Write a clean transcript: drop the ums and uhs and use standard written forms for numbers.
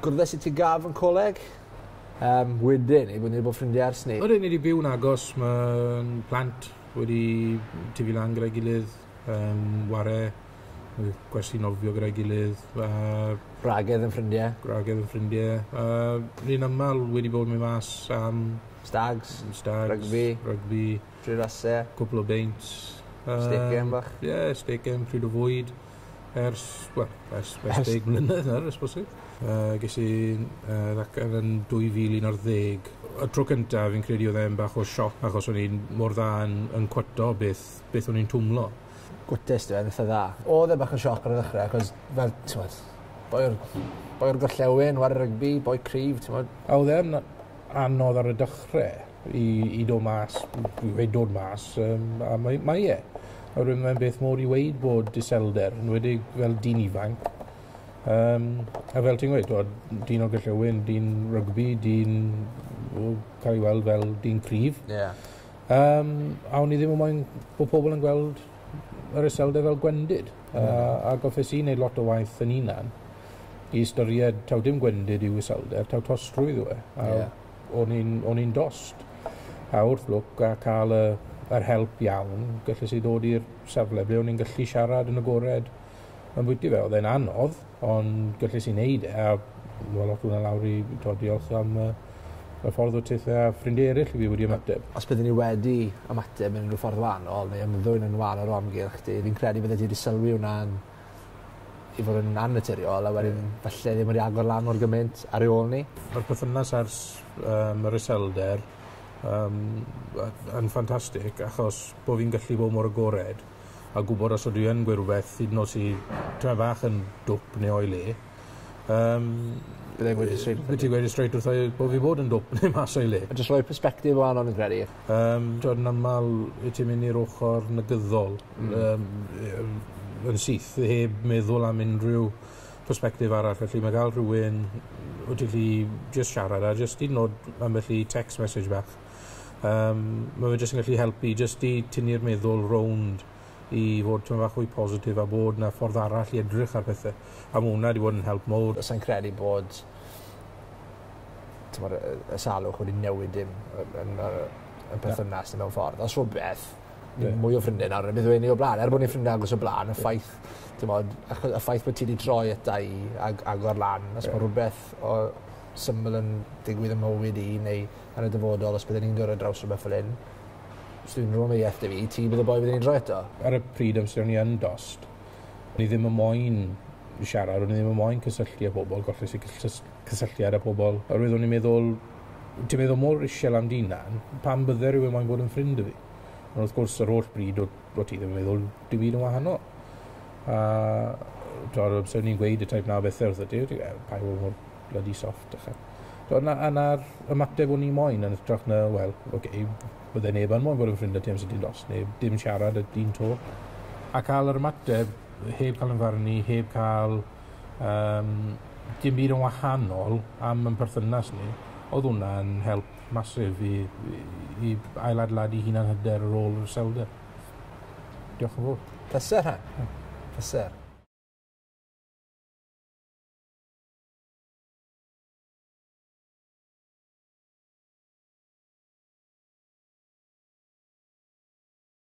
Gwrddus i ti Gavin coleg? Wedyn, i bod ni wedi bod ffrindiau ers ni? Oedden ni wedi byw'n agos, mae'n plant wedi tyfu lan gyda'i gilydd, ware, gwesti nofio gyda'i gilydd. Bragedd yn ffrindiau? Bragedd yn ffrindiau. Ni'n aml wedi bod mewn mas am... Stags? Rugby. Prydasau? Cwpl o beints. Steak game bach? Ie, steak game, pryd o fwyd. Ers 10 mlynedd nawr, ysbosib. Ges i ddacan yn 2011. Y tro cyntaf fi'n credu oedd e'n bach o sioc achos o'n i'n mor dda yn cwyto beth o'n i'n twmlo. Gwtys dwi'n eitha dda. Oedd e bach yn sioc ar y ddechrau, achos fel, ti'n modd, boi'r gorllewin, war y rygbi, boi cryf, ti'n modd. A oedd e'n anodd ar y dechrau i dod mas, i dod mas, a mae e. Oherwydd mae'n beth mor i weid bod diselder, yn wedi fel dyn ifanc. A fel ti'n gweud, dyn o gorllewin, dyn rygbi, dyn cael ei weld fel dyn cryf. A o'n i ddim yn moyn bod pobl yn gweld yr iselder fel gwendid. A goffes i wneud lot o waith yn unan i ystyried taw dim gwendid yw iselder, taw tostrwydd yw e. O'n i'n dost. A wrth lwc a cael yr help iawn, galles i ddod i'r safle ble o'n i'n gallu siarad yn agored yn bwyty fe. Oedd e'n anodd, ond galles i wneud e, a lot hwnna lawr i diolch am y ffordd o teithio a ffrindiau eraill i fi wedi ymateb. Os byddwn ni wedi ymateb yn rhyw ffordd wahanol, neu ymddwyn yn wahanol o amgylch chdi, fi'n credu bydde ti wedi sylwi hwnna'n i fod yn annaturiol, a wedyn falle ddim wedi agor lan o'r gymaint ar ei ôl ni. Mae'r perthynas ars yr iselder yn ffantastig, achos bod fi'n gallu bod mor agored a gwybod os ydw i yn gweud rhywbeth hyd yn oed sy'n bach yn dwp neu o'i le. Byddai'n gweud straight? Bydd ti'n gweud straight wrth bod fi bod yn dwp neu mas o'i le. A jyst rhoi perspektif o anon yn credu? Yn aml i ti'n mynd i'r ochr negyddol yn syth, heb meddwl am unrhyw perspektif arall. Felly mae gael rhywun o ti'n gallu just siarad a just hyd yn oed ambell i text message bach. Mae fe jyst yn gallu helpu jyst i tynnu'r meddwl rownd i fod tyma bach fwy positif a bod na ffordd arall i edrych ar pethau. A mae hwnna wedi bod yn help mowr. Os yn credu bod y salwch wedi newid dim yn perthynas ni mewn ffordd. Os rhywbeth, mwy o ffrindiau nawr, beth yw'n ni o blaen. Er bod ni'n ffrindiau agos o blaen, y ffaith bod ti wedi troi eta i agor lan, os mae rhywbeth o syml yn digwydd yn mywyd i, neu yn y dyfodol, os byddwn ni'n dod ar draws rhywbeth fel hyn, os dwi'n rhywbeth i fi, ti bydd y boi byddwn ni'n droi eto? Ar y pryd amser ni yn dost, ni ddim yn moyn siarad, o'n i ddim yn moyn cysylltu â pobl, golles i cysylltiad â pobl. Oherwydd o'n i'n meddwl, ti'n meddwl mor isiel am dynan, pam bydde rhywun moyn bod yn ffrind i fi? Ond wrth gwrs, yr holl bryd, o ti ddim yn meddwl dim byd yn wahanol. A amser ni'n gweud y taip na bethau wrth ydy, pa yw mor bloody soft. Yna'r ymateb o'n i moyn yn ytrach na, wel, bydde neb yn moyn bod yn ffrind â ti amser ti'n dos, neu dim siarad y dyn to. A cael yr ymateb, heb cael yn farnu, heb cael dim byd yn wahanol am yn perthynas ni, oedd hwnna'n help masif i ailadladu hunan hyder ar ôl yr selder. Diolch yn fawr. Pleser, ha? Pleser.